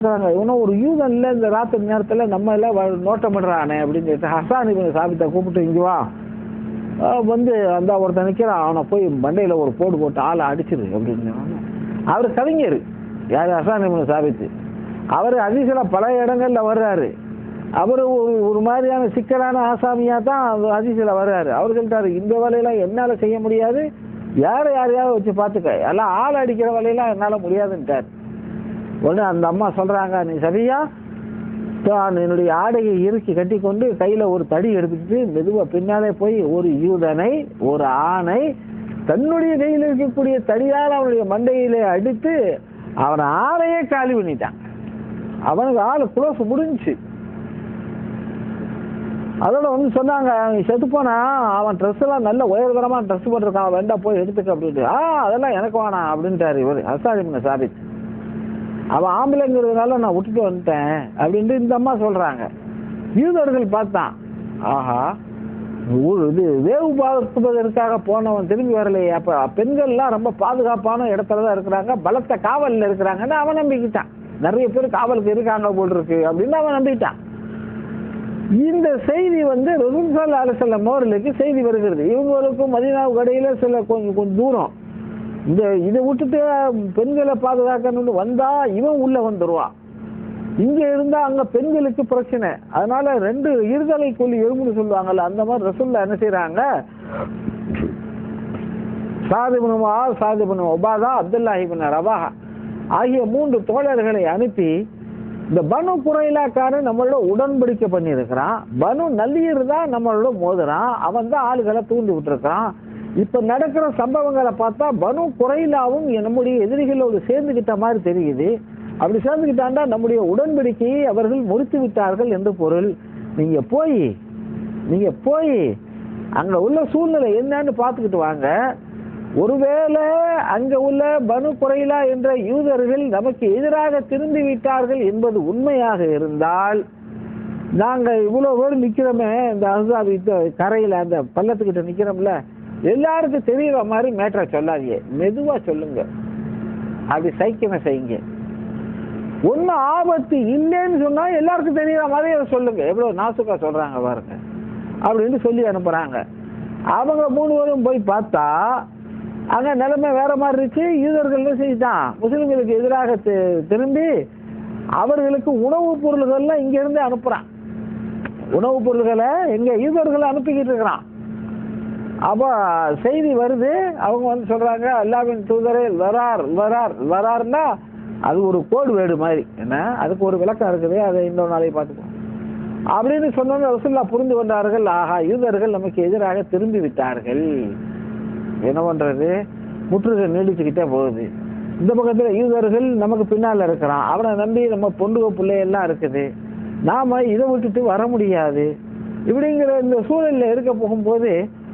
இவனும் ஒரு யூதன் இல்லை இந்த ராத்திரி நேரத்தில் நம்ம எல்லாம் நோட்டமிடுறானே அப்படின்னு சொல்லிட்டு ஹசான் இவனை சாபித்தை கூப்பிட்டு இங்கே வா வந்து அந்த ஒருத்தன் நிற்கிறான், அவனை போய் மண்டையில் ஒரு போடு போட்டு ஆளை அடிச்சிரு அப்படின்னு. அவர் கவிஞர் யார்? ஹசான் இவனை சாபித்து. அவர் ஹதீஸ்ல பல இடங்கள்ல வர்றாரு. அவர் ஒரு மாதிரியான சிக்கலான ஆசாமியாக தான் ஹதீஸ்ல வர்றாரு. அவர் சொல்லிட்டாரு, இந்த வேலையெல்லாம் என்னால் செய்ய முடியாது, யாரையாவது வச்சு பார்த்துக்க, எல்லாம் ஆள் அடிக்கிற வேலையெல்லாம் என்னால் முடியாதுன்ட்டார். உடனே அந்த அம்மா சொல்றாங்க, நீ சரியா என்னுடைய ஆடையை இறுக்கி கட்டி கொண்டு கையில ஒரு தடி எடுத்துக்கிட்டு மெதுவா பின்னாலே போய் ஒரு யூதனை, ஒரு ஆணை தன்னுடைய கையில் இருக்கக்கூடிய தடியால் அவனுடைய மண்டையிலே அடித்து அவன் ஆளையே காலி பண்ணிட்டான். அவனுக்கு ஆளு குளோஸ் முடிஞ்சு. அதோட வந்து சொன்னாங்க, செத்து போனா அவன் ட்ரெஸ் எல்லாம் நல்ல உயர்தரமா ட்ரெஸ் போட்டிருக்கான், வேண்டா போய் எடுத்துக்க அப்படின்ட்டு. அதெல்லாம் எனக்கு வேணாம் அப்படின்ட்டாரு இவர் ஹசான் இப்னு சாபித். அவன் ஆம்பளைங்கிறதுனால நான் விட்டுட்டு வந்துட்டேன் அப்படின்ட்டு இந்த அம்மா சொல்றாங்க. யூதர்கள் பார்த்தான், ஆஹா இது வேவு பார்ப்பதற்காக போனவன் திரும்பி வரலையே, அப்ப பெண்கள்லாம் ரொம்ப பாதுகாப்பான இடத்துலதான் இருக்கிறாங்க, பலத்த காவலில் இருக்கிறாங்கன்னு அவன் நம்பிக்கிட்டான். நிறைய பேர் காவலுக்கு இருக்காங்க போல் இருக்கு அப்படின்னு அவன் நம்பிட்டான். இந்த செய்தி வந்து ரசூல் ஸல்லல்லாஹு அலைஹி வஸல்லம் அவர்களுக்கு செய்தி வருகிறது. இவங்களுக்கும் மதீனாவுக்கு இடையில சில கொஞ்சம் தூரம். இதை விட்டுட்டு பெண்களை பாதுகாக்கணும்னு வந்தா இவன் உள்ள வந்துருவான். இங்க இருந்தா அங்க பெண்களுக்கு பிரச்சனை. அதனால ரெண்டு இருதலை கொல்லி எறும்புன்னு சொல்லுவாங்கல்ல, அந்த மாதிரி ரசூலுல்லாஹ் என்ன செய்யறாங்க, ஸஅத் இப்னு முஆஸ், ஸஅத் இப்னு உபாதா, அப்துல்லாஹ் இப்னு ரவாஹா ஆகிய 3 தோழர்களை அனுப்பி இந்த பனு குறைலாக்காரன் நம்மளோட உடன்படிக்கை பண்ணி இருக்கிறான், பனு நல்லீர் தான் நம்மளோட மோதுறான், அவன் தான் ஆளுகளை தூண்டி விட்டுருக்கான். இப்ப நடக்கிற சம்பவங்களை பார்த்தா பனு குறைலாவும் நம்முடைய எதிரிகளோடு சேர்ந்துகிட்ட மாதிரி தெரியுது. அப்படி சேர்ந்துகிட்டாண்டா நம்முடைய உடன்படிக்கையை அவர்கள் முறித்து விட்டார்கள் என்று பொருள். நீங்க போய் அங்க உள்ள சூழ்நிலை என்னன்னு பார்த்துக்கிட்டு வாங்க. ஒருவேளை அங்க உள்ள பனு குறைலா என்ற யூதர்கள் நமக்கு எதிராக திரும்பி விட்டார்கள் என்பது உண்மையாக இருந்தால், நாங்க இவ்வளவு பேர் நிக்கிறோமே இந்த அஹ்ஸாப் கரையில அந்த பள்ளத்துக்கிட்ட நிக்கிறோம்ல, எல்லாருக்கும் தெரியற மாதிரி மேட்டரை சொல்லாதீங்க, மெதுவா சொல்லுங்க, அப்படி சைக்கியம் செய்யுங்க. ஒன்னும் ஆபத்து இல்லைன்னு சொன்னா எல்லாருக்கும் தெரியற மாதிரி அதை சொல்லுங்க. எவ்வளவு நாசுக்கா சொல்றாங்க பாருங்க அப்படின்னு சொல்லி அனுப்புறாங்க. அவங்க 3 பேரும் போய் பார்த்தா அங்க நிலைமை வேற மாதிரி இருந்துச்சு. யூதர்கள் என்ன செய்தான், முஸ்லிம்களுக்கு எதிராக திரும்பி அவர்களுக்கு உணவுப் பொருள்கள்லாம் இங்க இருந்து அனுப்புறான். உணவுப் பொருள்களை எங்க யூதர்களை அனுப்பிக்கிட்டு இருக்கிறான். அப்ப செய்தி வருது, அவங்க வந்து சொல்றாங்க, அல்லாஹ்வின் தூதரே வரார்னா அது ஒரு கோடு வேடு மாதிரி, என்ன அதுக்கு ஒரு விளக்கம் இருக்குது, அதை இன்னொரு நாளைக்கு பார்த்துக்கோம் அப்படின்னு சொன்னோன்னு ரசூலுல்லாஹ் புரிந்து கொண்டார்கள். ஆஹா, யூதர்கள் நமக்கு எதிராக திரும்பி விட்டார்கள், என்ன பண்றது, முற்றுகை நீடிச்சுக்கிட்டே போகுது. இந்த பக்கத்துல யூதர்கள் நமக்கு பின்னால இருக்கிறான், அவனை நம்பி நம்ம பொண்ணுக பிள்ளையெல்லாம் இருக்குது, நாம இதை விட்டுட்டு வர முடியாது. இப்படிங்கிற இந்த சூழல்ல இருக்க போகும்போது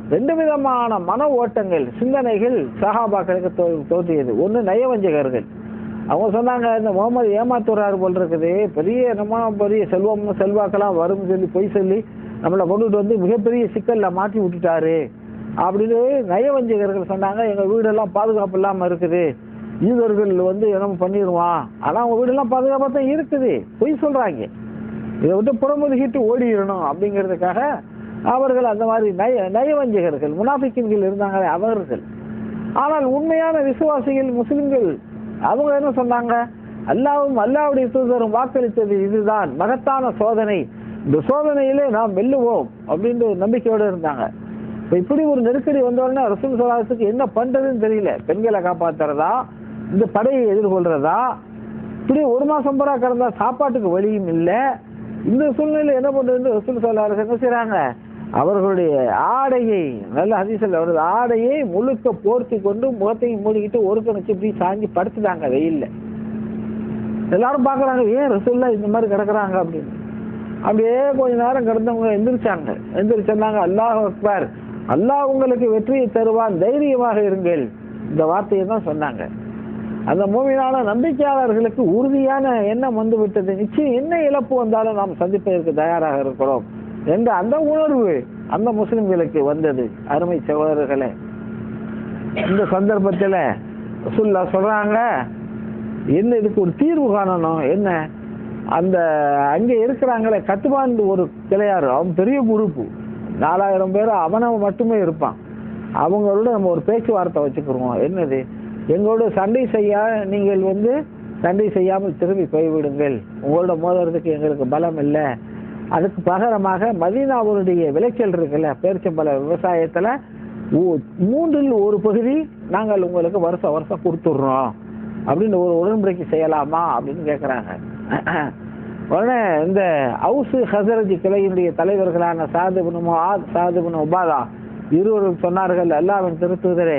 2 விதமான மன ஓட்டங்கள், சிந்தனைகள் சஹாபாக்களுக்கு தோன்றியது. ஒண்ணு நயவஞ்சகர்கள். அவங்க சொன்னாங்க, இந்த முகமது ஏமாத்துறாரு போல் இருக்குது, பெரிய செல்வாக்கெல்லாம் வரும் சொல்லி பொய் சொல்லி நம்மளை கொண்டுட்டு வந்து மிகப்பெரிய சிக்கல்ல மாட்டி விட்டுட்டாரு அப்படின்னு நயவஞ்சகர்கள் சொன்னாங்க. எங்க வீடெல்லாம் பாதுகாப்பு இல்லாம இருக்குது, யூதர்கள் வந்து என்ன பண்ணிடுவான், ஆனா அவங்க வீடெல்லாம் பாதுகாப்பா தான் இருக்குது, பொய் சொல்றாங்க, இதை விட்டு புறமுதுகிட்டு ஓடிடணும் அப்படிங்கிறதுக்காக அவர்கள் அந்த மாதிரி நயவஞ்சகர்கள், முனாஃபிக்கீன்கள் இருந்தாங்களே அவர்கள். ஆனால் உண்மையான விசுவாசிகள் முஸ்லிம்கள் அவங்க என்ன சொன்னாங்க, அல்லாஹ்வுடைய தூதரும் வாக்களித்தது இதுதான் மகத்தான சோதனை, இந்த சோதனையிலே நாம் வெல்லுவோம் அப்படின்னு நம்பிக்கையோடு இருந்தாங்க. இப்ப இப்படி ஒரு நெருக்கடி வந்தோடனே ரசூல் ஸல்லல்லாஹு அலைஹி வஸல்லம் என்ன பண்றதுன்னு தெரியல. பெண்களை காப்பாத்துறதா, இந்த படையை எதிர்கொள்றதா, இப்படி 1 மாசம் பூரா கடந்தா சாப்பாட்டுக்கு வழியும் இல்லை. இந்த சூழ்நிலை என்ன பண்றது, ரசூல் ஸல்லல்லாஹு அலைஹி வஸல்லம் என்ன செய்றாங்க, அவர்களுடைய ஆடையை, நல்ல ஹதீஸ்ல வருது, ஆடையை முழுக்க போர்த்தி கொண்டு முகத்தையும் மூடிக்கிட்டு ஒரு கணக்கு இப்படி சாஞ்சி படுத்துட்டாங்க வெயில்ல. எல்லாரும் பாக்குறாங்க, ஏன் ரசூலுல்லாஹ் இந்த மாதிரி கிடக்குறாங்க அப்படின்னு. அப்படியே கொஞ்ச நேரம் கிடந்தவங்க எந்திரிச்சாங்க, அல்லாஹ் அக்பர், அல்லாஹ் உங்களுக்கு வெற்றியை தருவான், தைரியமாக இருங்கள், இந்த வார்த்தையை தான் சொன்னாங்க. அந்த மூமினான நம்பிக்கையாளர்களுக்கு உறுதியான எண்ணம் வந்து விட்டது, நிச்சயம் என்ன இழப்பு வந்தாலும் நாம் சந்திப்பதற்கு தயாராக இருக்கிறோம் என்ற அந்த உணர்வு அந்த முஸ்லிம்களுக்கு வந்தது. அருமை சகோதரர்களே, இந்த சந்தர்ப்பத்தில் ரசூலுல்லாஹ் சொல்றாங்க, என்ன இதுக்கு ஒரு தீர்வு காணணும், என்ன அந்த அங்கே இருக்கிறாங்களே கத்துவான் ஒரு கிளையாரு, அவன் பெரிய குரூப்பு, 4000 பேர் அவனை மட்டுமே இருப்பான். அவங்களோட நம்ம ஒரு பேச்சுவார்த்தை வச்சுக்கிறோம். என்னது, எங்களோட சண்டை செய்ய நீங்கள் சண்டை செய்யாமல் திரும்பி போய்விடுங்கள், உங்களோட மோதுறதுக்கு எங்களுக்கு பலம் இல்லை. அதுக்கு பகரமாக மதீனாவுடைய விளைச்சல் இருக்குல்ல, பேரிச்சம்பழ விவசாயத்துல 3ல் 1 பகுதி நாங்கள் உங்களுக்கு வருஷம் கொடுத்துடுறோம் அப்படின்னு ஒரு உடன்படிக்கை செய்யலாமா அப்படின்னு கேட்குறாங்க. உடனே இந்த அவுசு ஹசரஜி கிளையினுடைய தலைவர்களான சாது இப்னு முஆத், சாது இப்னு உபாதா இருவரும் சொன்னார்கள், அல்லாஹ்வின் திருத்தூதரே,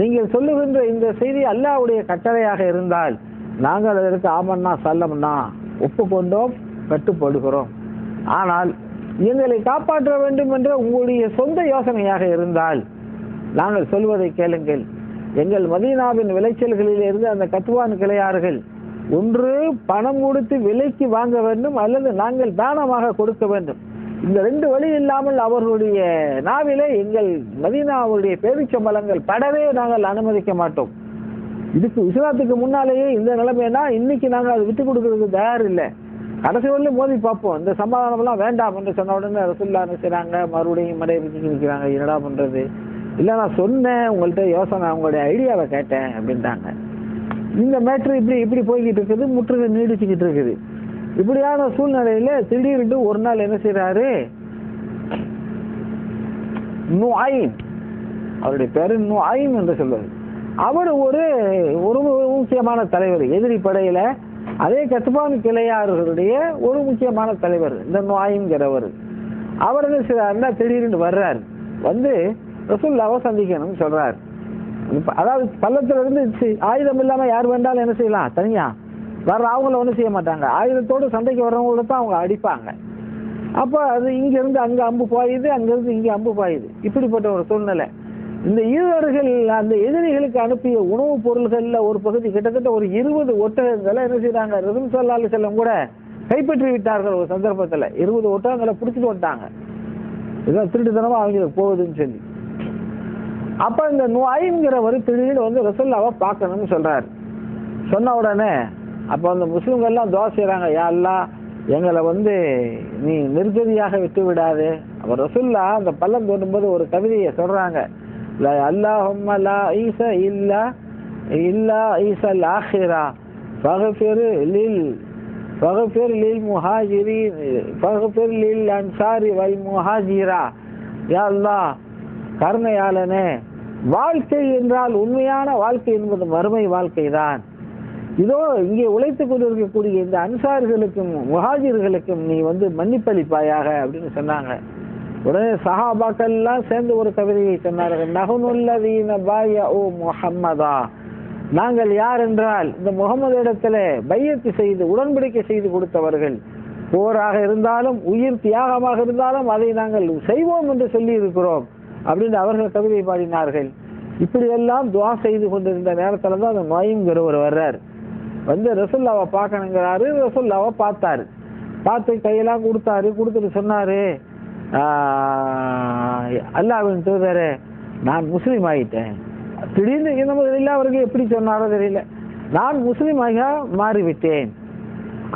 நீங்கள் சொல்லுகின்ற இந்த செய்தி அல்லாஹ்வுடைய கட்டளையாக இருந்தால் நாங்கள் அதற்கு ஆமன்னா சல்லம்னா ஒப்புக்கொண்டோம், கட்டுப்படுகிறோம். ஆனால் எங்களை காப்பாற்ற வேண்டும் என்ற உங்களுடைய சொந்த யோசனையாக இருந்தால் நாங்கள் சொல்வதை கேளுங்கள். எங்கள் மதீனாவின் விளைச்சல்களில் இருந்து அந்த கத்துவான் கிளையார்கள் ஒன்று பணம் கொடுத்து விலைக்கு வாங்க வேண்டும், அல்லது நாங்கள் தானமாக கொடுக்க வேண்டும். இந்த 2 வழி இல்லாமல் அவர்களுடைய நாவிலே எங்கள் மதீனாவுடைய பேரிச்சம்பழங்கள் படவே நாங்கள் அனுமதிக்க மாட்டோம். இதுக்கு இஸ்லாத்துக்கு முன்னாலேயே இந்த நிலைமைனா இன்னைக்கு நாங்கள் அதை விட்டு கொடுக்கறதுக்கு தயார் இல்லை. கடைசி வரலையும் மோதி பார்ப்போம். இந்த சமாதானம் எல்லாம் வேண்டாம் என்று சொன்ன உடனே ரசூலுல்லாஹ் செய்றாங்க, மறுபடியும் மடைபிடிச்சு நிற்கிறாங்க. என்னடா பண்றது, இல்லை நான் சொன்னேன் உங்கள்கிட்ட யோசனை, உங்களுடைய ஐடியாவை கேட்டேன் அப்படின்ட்டாங்க. இந்த மேட்ரு இப்படி போய்கிட்டு இருக்குது, முற்றுகை நீடிச்சுக்கிட்டு இருக்குது. இப்படியான சூழ்நிலையில திடீர்னு ஒரு நாள் என்ன செய்யறாரு, நுஐம், அவருடைய பேரு நுஐம் என்று சொல்வது, அவர் ஒரு முக்கியமான தலைவர், எதிரி படையில அதே கத்துபான் கிளையார்களுடைய ஒரு முக்கியமான தலைவர் இந்த நுஐம்ங்கிறவர். அவர் என்ன செய்யறாருன்னா திடீர்னு வர்றாரு, ரசூலுல்லாஹ்வை சந்திக்கணும்னு சொல்றாரு. அதாவது பள்ளத்துல இருந்து ஆயுதம் இல்லாம யார் வேண்டாலும் என்ன செய்யலாம், தனியா வர்ற அவங்கள ஒன்றும் செய்ய மாட்டாங்க. ஆயுதத்தோடு சண்டைக்கு வர்றவங்கள தான் அவங்க அடிப்பாங்க. அப்போ அது இங்கிருந்து அங்கே அம்பு பாயுது, அங்கிருந்து இங்கே அம்பு பாயுது. இப்படிப்பட்ட ஒரு சூழ்நிலை. இந்த ஈரர்கள் அந்த எதிரிகளுக்கு அனுப்பிய உணவுப் பொருள்கள்ல ஒரு பகுதி கிட்டத்தட்ட ஒரு 20 ஒட்டகங்களை என்ன செய்யறாங்க, ரசூல் ஸல்லல்லாஹு அலைஹி வஸல்லம் கூட கைப்பற்றி விட்டார்கள். ஒரு சந்தர்ப்பத்தில் 20 ஒட்டகங்களை பிடிச்சிட்டு வந்துட்டாங்க. இதான் திருட்டுத்தனமா அவங்களுக்கு போகுதுன்னு சொல்லி. அப்ப இந்த நுஐம்ங்கிறவர் திடீர்னு ரசூலுல்லாஹ்வை பார்க்கணும்னு சொல்றாரு. சொன்ன உடனே அப்ப அந்த முஸ்லிம்கள் எல்லாம் துஆ செய்றாங்க, யா அல்லாஹ் எங்களை நீ நிர்கதியாக விட்டு விடாது. அவர் ரசூலுல்லாஹ் அந்த பள்ளம் தோண்டும்போது ஒரு கவிதையை சொல்றாங்க, அல்லாஹும்ம லா ஈஸ இல்லா ஈஸல் ஆஹிரா ஃபக்ஃபிர் லில் முஹாஜிரின் ஃபக்ஃபிர் லில் அன்சாரி வல் முஹாஜிரா. யா அல்லாஹ் கருணையாளனே, வாழ்க்கை என்றால் உண்மையான வாழ்க்கை என்பது மறுமை வாழ்க்கை தான். இதோ இங்கே உழைத்துக் கொண்டிருக்கக்கூடிய இந்த அன்சார்களுக்கும் முஹாஜிர்களுக்கும் நீ மன்னிப்பளிப்பாயாக அப்படின்னு சொன்னாங்க. உடனே சஹாபாக்கள் எல்லாம் சேர்ந்து ஒரு கவிதையை சொன்னார்கள், நஹ்னுல்லதீன பாயஉ முஹம்மதா, நாங்கள் யார் என்றால் இந்த முகமது இடத்துல பையத்து செய்து உடன்படிக்கை செய்து கொடுத்தவர்கள். போராக இருந்தாலும் உயிர் தியாகமாக இருந்தாலும் அதை நாங்கள் செய்வோம் என்று சொல்லி இருக்கிறோம் அப்படின்னு அவர்கள் கவிதை பாடினார்கள். இப்படி எல்லாம் துஆ செய்து கொண்டிருந்த நேரத்துல தான் அந்த நுஐம்ங்கிறவர் வர்றாரு. ரசூலுல்லாஹ்வை பார்க்கணுங்கிறாரு. ரசூலுல்லாஹ்வை பார்த்தாரு. பார்த்து கையெல்லாம் கொடுத்துட்டு சொன்னாரு, அல்லாஹ்வின் தூதரே, நான் முஸ்லீம் ஆகிட்டேன். திடீர்னு இல்லை, அவருக்கு எப்படி சொன்னாரோ தெரியல, நான் முஸ்லீமாக மாறிவிட்டேன்.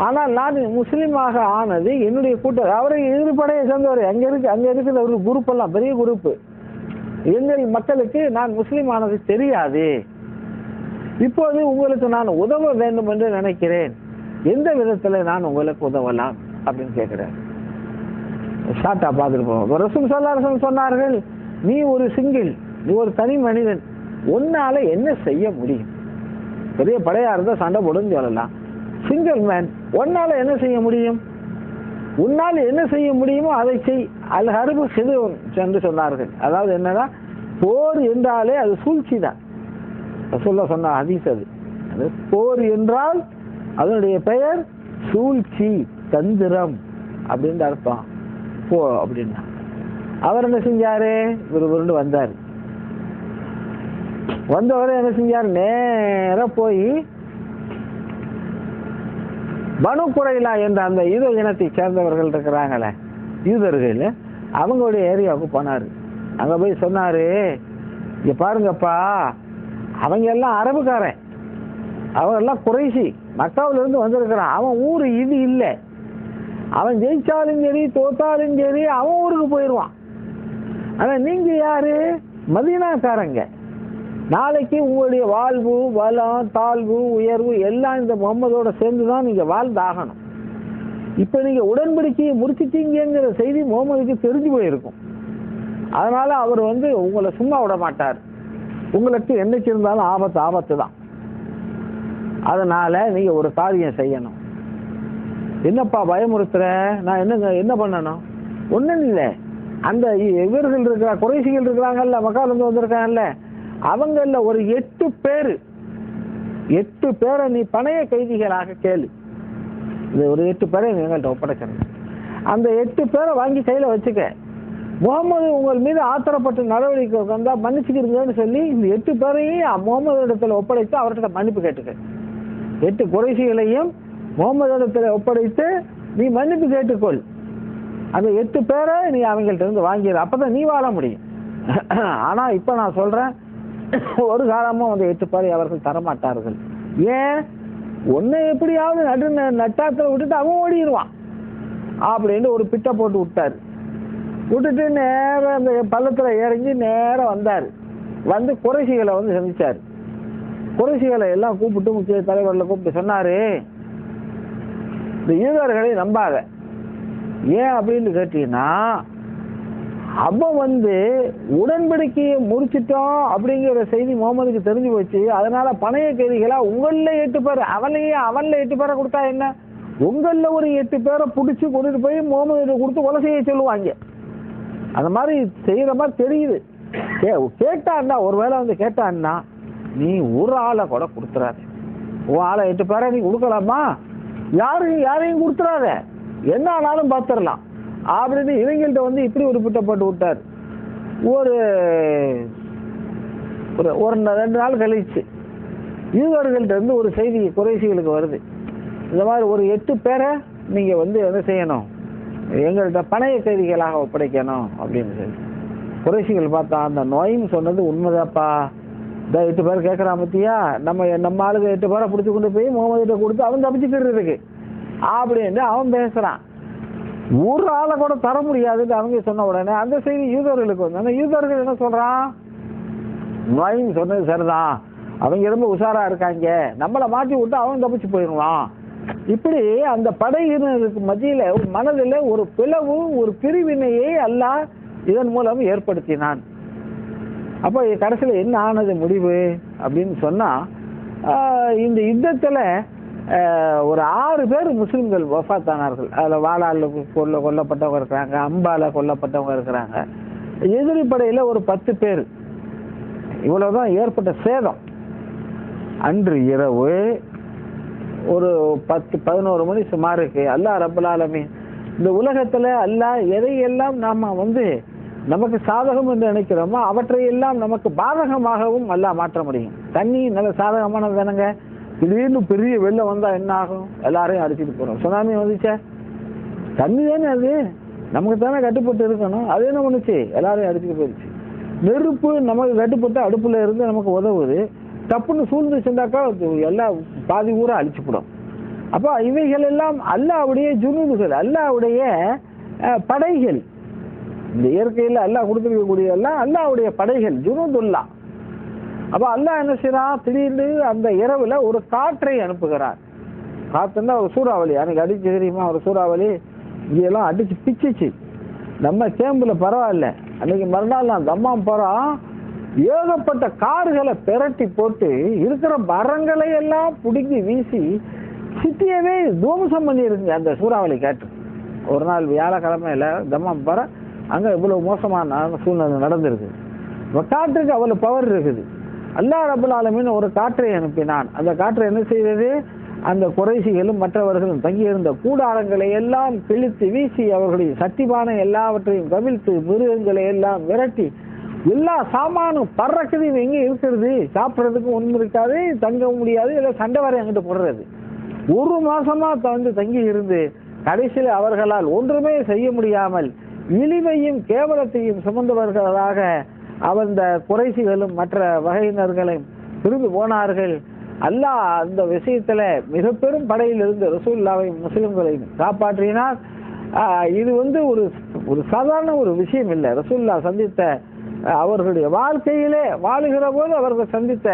ஆனால் நான் முஸ்லீமாக ஆனது என்னுடைய கூட்டம், அவரை எதிர்படையை சேர்ந்தவர், அங்க இருக்கிற ஒரு குரூப் எல்லாம் பெரிய குரூப், எங்கள் மக்களுக்கு நான் முஸ்லீம் ஆனது தெரியாது. இப்போது உங்களுக்கு நான் உதவ வேண்டும் என்று நினைக்கிறேன், எந்த விதத்துல நான் உங்களுக்கு உதவலாம் அப்படின்னு கேட்கிறேன். ஷார்ட்டா பார்த்துட்டு போவோம். ரசூல் ஸல்லல்லாஹு அலைஹி வஸல்லம் சொன்னார்கள், நீ ஒரு சிங்கிள், நீ ஒரு தனி மனிதன், உன்னால என்ன செய்ய முடியும்? பெரிய படையா இருந்தா சண்டை போடுன்னு சொல்லலாம். சிங்கிள் மேன், உன்னால என்ன செய்ய முடியும்? உன்னால் என்ன செய்ய முடியுமோ அதை செய். அல் ஹர்பு ஹிதுன் என்று சொன்னார்கள். அதாவது என்னன்னா, போர் என்றாலே அது சூழ்ச்சி தான். ரசூலுல்லாஹ் சொன்ன ஹதீஸ் அது. போர் என்றால் அதனுடைய பெயர் சூழ்ச்சி, தந்திரம் அப்படின்னு அர்த்தம். போ அப்படின்னா அவர் என்ன செஞ்சாரு, இவரு வந்தாரு. வந்தவரை என்ன செஞ்சாரு, நேர போய் பனு குறைலா என்ற அந்த யூத இனத்தை சேர்ந்தவர்கள் இருக்கிறாங்களே யூதர்கள், அவங்களுடைய ஏரியாவுக்கு போனாரு. அங்க போய் சொன்னாரு, இங்க பாருங்கப்பா, அவங்க எல்லாம் அரபுக்காரன், அவங்க எல்லாம் குறைசி, மக்காவிலிருந்து வந்திருக்கிறான். அவன் ஊர் இது இல்லை. அவன் ஜெயிச்சாலும் சரி தோத்தாலும் சரி அவன் ஊருக்கு போயிடுவான். ஆனா நீங்க யாரு? மதீனாக்காரங்க. நாளைக்கு உங்களுடைய வாழ்வு, வளம், தாழ்வு, உயர்வு எல்லாம் இந்த முகம்மதோட சேர்ந்துதான் நீங்க வாழ்ந்தாகணும். இப்ப நீங்க உடன்படிக்கையை முடிச்சிட்டீங்கிற செய்தி முகமதுக்கு தெரிஞ்சு போயிருக்கும். அதனால அவர் உங்களை சும்மா விட மாட்டார். உங்களுக்கு என்னைக்கு இருந்தாலும் ஆபத்து தான். அதனால நீங்க ஒரு காரியம் செய்யணும். என்னப்பா பயமுறுத்துற? நான் என்ன பண்ணணும்? ஒண்ணும் இல்லை. அந்த இவர்கள் இருக்கிற குறைசிகள் இருக்கிறாங்கல்ல, மக்கால வந்திருக்காங்கல்ல, அவங்கள ஒரு 8 பேரை நீ பணைய கைதிகளாக கேளு. இது ஒரு 8 பேரை எங்கள்கிட்ட ஒப்படைக்கணும். அந்த 8 பேரை வாங்கி கையில வச்சுக்க. முகமது உங்கள் மீது ஆத்திரப்பட்டு நடவடிக்கை வந்தா மன்னிச்சுக்கிறீங்கன்னு சொல்லி இந்த 8 பேரையும் முகமது இடத்துல ஒப்படைத்து அவர்கிட்ட மன்னிப்பு கேட்டுக்க. 8 குறைசிகளையும் முகமது இடத்துல ஒப்படைத்து நீ மன்னிப்பு கேட்டுக்கொள். அந்த 8 பேரை நீ அவங்கள்ட்ட இருந்து வாங்கிடு. அப்பதான் நீ வாழ முடியும். ஆனா இப்ப நான் சொல்றேன், ஒரு காலமும் அந்த 8 பேரை அவர்கள் தரமாட்டார்கள். ஏன்? ஒன்னு எப்படியாவது நட்டாத்துல விட்டுட்டு அவன் ஓடிடுவான் அப்படின்னு ஒரு பிட்டை போட்டு விட்டாரு. விட்டுட்டு நேரம் அந்த பள்ளத்துல இறங்கி நேரம் வந்தாரு. குறைசிகளை சந்திச்சாரு. குறைசிகளை எல்லாம் கூப்பிட்டு, முக்கிய தலைவர்களை கூப்பிட்டு சொன்னாரு, இந்த யூதர்களை நம்பாத. ஏன் அப்படின்னு கேட்டீங்கன்னா, அவன் உடன்படிக்கையை முடிச்சிட்டோம் அப்படிங்கிற செய்தி முகமதுக்கு தெரிஞ்சு போச்சு. அதனால பணைய கைதிகளா உங்கள 8 பேர், அவன்ல 8 பேரை கொடுத்தா என்ன, உங்கள ஒரு 8 பேரை பிடிச்சி கொண்டுட்டு போய் முகமது கொடுத்து கொலை செய்ய சொல்லுவாங்க. அந்த மாதிரி செய்யற மாதிரி தெரியுது. கேட்டான்னா, ஒருவேளை கேட்டான்னா, நீ ஒரு ஆளை கூட கொடுத்துறாரு. உன் ஆளை 8 பேரை நீ கொடுக்கலாமா? யாரையும் கொடுத்துறாத, என்ன ஆனாலும் பார்த்துடலாம் அப்படின்னு இவங்கள்ட்ட இப்படி ஒரு பிட்டை போட்டு விட்டார். ஒரு 2 நாள் கழிச்சு யூதர்கள்ட்ட இருந்து ஒரு செய்தி குறைசிகளுக்கு வருது. இந்த மாதிரி ஒரு 8 பேரை நீங்க என்ன செய்யணும், எங்கள்கிட்ட பணைய கைதிகளாக ஒப்படைக்கணும் அப்படின்னு சொல்லி. குறைசிகள் பார்த்தா, அந்த நோயின்னு சொன்னது உண்மைதாப்பா. இந்த 8 பேர் கேட்கறான் பத்தியா, நம்ம ஆளுங்க 8 பேரை பிடிச்சி கொண்டு போய் முகமதுகிட்ட கொடுத்து அவன் தப்பிச்சுக்கிறதுக்கு அப்படின்னு அவன் பேசுறான். ஒரு ஆளை கூட தர முடியாதுன்னு அவங்க சொன்ன உடனே அந்த செய்தி யூதர்களுக்கு அந்த யூதர்கள் என்ன சொல்றான், நோயின்னு சொன்னது சரிதான், அவங்க ரொம்ப உஷாரா இருக்காங்க, நம்மளை மாற்றி விட்டு அவன் தப்பிச்சு போயிடுவான். இப்படி அந்த படையினருக்கு மத்தியில மனதில் ஒரு பிளவு, ஒரு பிரிவினையை அல்லாஹ் இதன் மூலம் ஏற்படுத்தினான். அப்ப கடைசியில் என்ன ஆனது முடிவு அப்படின்னு சொன்னா, இந்த யுத்தத்துல ஒரு 6 பேர் முஸ்லிம்கள் வஃபாத்தானார்கள். அதுல வாளால கொல்லப்பட்டவங்க இருக்கிறாங்க, அம்பால கொல்லப்பட்டவங்க இருக்கிறாங்க. எதிரி படையில ஒரு 10 பேர். இவ்வளவுதான் ஏற்பட்ட சேதம். அன்று இரவு ஒரு 10-11 மணி சுமாருக்கு அல்லாஹ் ரப்பல் ஆலமீன் இந்த உலகத்துல அல்லாஹ் எதையெல்லாம் நாம நமக்கு சாதகம் என்று நினைக்கிறோமோ அவற்றையெல்லாம் நமக்கு பாதகமாகவும் அல்லாஹ் மாற்ற முடியும். தண்ணி நல்ல சாதகமானது தானங்க. திடீர்னு பெரிய வெள்ளம் வந்தா என்ன ஆகும், எல்லாரையும் அடிச்சுட்டு போறோம். சுனாமி வந்துச்சா, தண்ணி தானே அது, நமக்கு தானே கட்டுப்பட்டு இருக்கணும். அது என்ன பண்ணுச்சு, எல்லாரையும் அடிச்சுட்டு போயிடுச்சு. நெருப்பு நமக்கு கட்டுப்பட்டு அடுப்புல இருந்து நமக்கு உதவுது, தப்புன்னு சூழ்ந்து சென்றாக்கா எல்லாம் பாதி ஊரை அழிச்சுப்படும். அப்போ இவைகள் எல்லாம் அல்லாஹ்வுடைய ஜுனூதுகள், அல்லாஹ்வுடைய படைகள். இந்த இயற்கையில் அல்லாஹ் கொடுத்திருக்கக்கூடிய எல்லாம் அல்லாஹ்வுடைய படைகள், ஜுனூதுல்லா. அப்ப அல்லாஹ் என்ன செய்யறான், திடீர்னு அந்த இரவுல ஒரு காற்றை அனுப்புகிறார். காத்துன்னா ஒரு சூறாவளி, அன்னைக்கு அடிச்சு தெரியுமா ஒரு சூறாவளி, இங்கெல்லாம் அடிச்சு பிச்சுச்சு. நம்ம கேம்புல பரவாயில்ல, அன்னைக்கு மறுநாள் நான் தம்மாம் போறோம், ஏகப்பட்ட கார்களை பெரட்டி போட்டு இருக்கிற மரங்களை எல்லாம் பிடுங்கி வீசி சிட்டியவே துவம்சம் பண்ணிருங்க அந்த சூறாவளி காற்று. ஒரு நாள் வியாழக்கிழமையில தம்மாம் போற, அங்க இவ்வளவு மோசமான சூழ்நிலை நடந்திருக்கு. காற்றுக்கு அவ்வளவு பவர் இருக்குது. அல்லாஹ் ரப்பல் ஆலமீன் ஒரு காற்றை அனுப்பினான். அந்த காற்றை என்ன செய்தது, அந்த குறைசிகளும் மற்றவர்களும் தங்கியிருந்த கூடாரங்களை எல்லாம் கிழித்து வீசி அவர்களுடைய சட்டிபானை எல்லாவற்றையும் கவிழ்த்து மிருகங்களை எல்லாம் விரட்டி எல்லா சாமானும் பறக்குது. எங்க இருக்கிறது, சாப்பிட்றதுக்கு ஒன்றும் இருக்காது, தங்க முடியாது, இல்லை சண்டை வரை அங்கிட்டு போடுறது. 1 மாசமா தங்கி இருந்து கடைசியில் அவர்களால் ஒன்றுமே செய்ய முடியாமல் இழிவையும் கேவலத்தையும் சுமந்தவர்களாக அந்த குறைசிகளும் மற்ற வகையினர்களையும் திரும்பி போனார்கள். அல்லாஹ் அந்த விஷயத்துல மிக பெரும் படையிலிருந்து ரசூலுல்லாஹ்வையும் முஸ்லிம்களையும் காப்பாற்றினார். இது ஒரு சாதாரண ஒரு விஷயம் இல்லை. ரசூலுல்லாஹ் சந்தித்த அவர்களுடைய வாழ்க்கையிலே வாழுகிற போது அவர்கள் சந்தித்த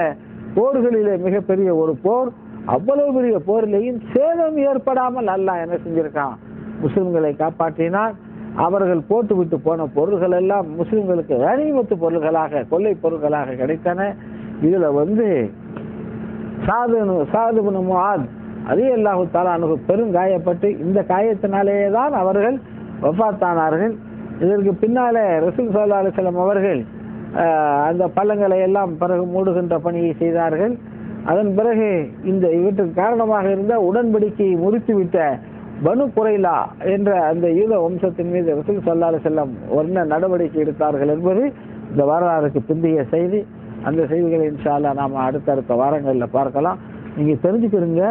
போர்களிலே மிகப்பெரிய ஒரு போர். அவ்வளவு பெரிய போரிலேயும் சேதம் ஏற்படாமல் அல்லாஹ் என்ன செஞ்சிருக்கான், முஸ்லிம்களை காப்பாற்றினார். அவர்கள் போட்டுவிட்டு போன பொருள்கள் எல்லாம் முஸ்லிம்களுக்கு கனிமத்து பொருள்களாக, கொள்ளை பொருள்களாக கிடைத்தன. இதுல சாது இப்னு முஆத் ரலியல்லாஹு தஆலா அன்ஹு பெருங்காயப்பட்டு இந்த காயத்தினாலேயே தான் அவர்கள் வஃபாத்தானார்கள். இதற்கு பின்னாலே ரசூல் ஸல்லல்லாஹு அலைஹி வஸல்லம் அவர்கள் அந்த பள்ளங்களை எல்லாம் பிறகு மூடுகின்ற பணியை செய்தார்கள். அதன் பிறகு இவற்றுக்கு காரணமாக இருந்த உடன்படிக்கையை முறித்துவிட்ட பனு குறைலா என்ற அந்த யூத வம்சத்தின் மீது ரசூல் ஸல்லல்லாஹு அலைஹி வஸல்லம் என்ன நடவடிக்கை எடுத்தார்கள் என்பது இந்த வரலாறுக்கு பிந்தைய செய்தி. அந்த செய்திகளை இன்ஷா அல்லாஹ் நாம அடுத்தடுத்த வாரங்களில் பார்க்கலாம். நீங்க தெரிஞ்சுக்கிறீங்க,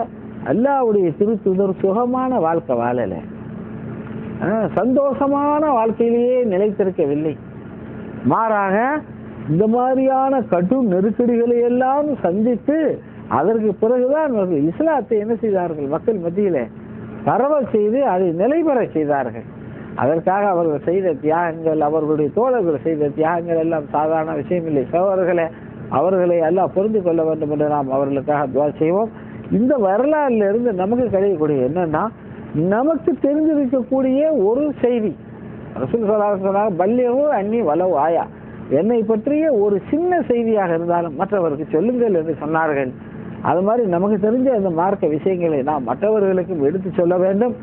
அல்லாஹ்வுடைய திருத்தூதர் சுகமான வாழ்க்கை வாழல, சந்தோஷமான வாழ்க்கையிலேயே நிலைத்திருக்கவில்லை. மாறாக இந்த மாதிரியான கடும் நெருக்கடிகளை எல்லாம் சந்தித்து அதற்கு பிறகுதான் இஸ்லாத்தை என்ன செய்தார்கள், மக்கள் மத்தியில பரவல் செய்து அதை நிலைபெற செய்தார்கள். அதற்காக அவர்கள் செய்த தியாகங்கள், அவர்களுடைய தோழர்கள் செய்த தியாகங்கள் எல்லாம் சாதாரண விஷயம் இல்லை. சகோதரர்களே, அவர்களை எல்லாம் புரிந்து கொள்ள வேண்டும் என்று நாம் அவர்களுக்காக துவா செய்வோம். இந்த வரலாறுல இருந்து நமக்கு கிடைக்கக்கூடிய என்னன்னா, நமக்கு தெரிஞ்சிருக்கக்கூடிய ஒரு செய்தி, ரசூல் ஸல்லல்லாஹு அலைஹி வஸல்லம் பல்லிகு அன்னி வலவ் ஆயா, என்னை பற்றிய ஒரு சின்ன செய்தியாக இருந்தாலும் மற்றவருக்கு சொல்லுங்கள் என்று சொன்னார்கள். அது மாதிரி நமக்கு தெரிஞ்ச அந்த மார்க்க விஷயங்களை நாம் மற்றவர்களுக்கும் எடுத்து சொல்ல வேண்டும்.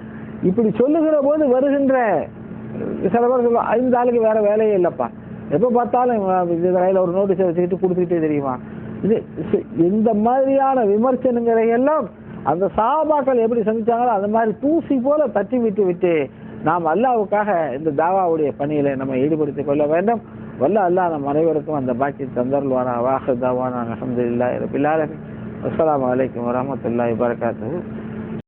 இப்படி சொல்லுகிற போது வருகின்ற சில பேர் சொல்லுவாங்க, இந்த ஆளுக்கு வேற வேலையே இல்லப்பா, எப்ப பார்த்தாலும் கையில ஒரு நோட்டீஸை வச்சுக்கிட்டு கொடுத்துக்கிட்டே தெரியுமா. இந்த மாதிரியான விமர்சனங்களை எல்லாம் அந்த சஹாபாக்கள் எப்படி சந்திச்சாங்களோ அந்த மாதிரி தூசி போல தட்டி விட்டு நாம் அல்லாஹ்வுக்காக இந்த தாவாவுடைய பணியில நம்ம ஈடுபடுத்திக் கொள்ள வேண்டும். வல்ல அல்லாஹ் நம் அனைவருக்கும் அந்த பாக்கி தந்தருள்வானா. வாஹிர் தாவானா அல்ஹம்துலில்லாஹி ரப்பில் ஆலமீன். அஸ்ஸலாமு அலைக்கும் வரஹ்மத்துல்லாஹி வபரகாத்துஹு.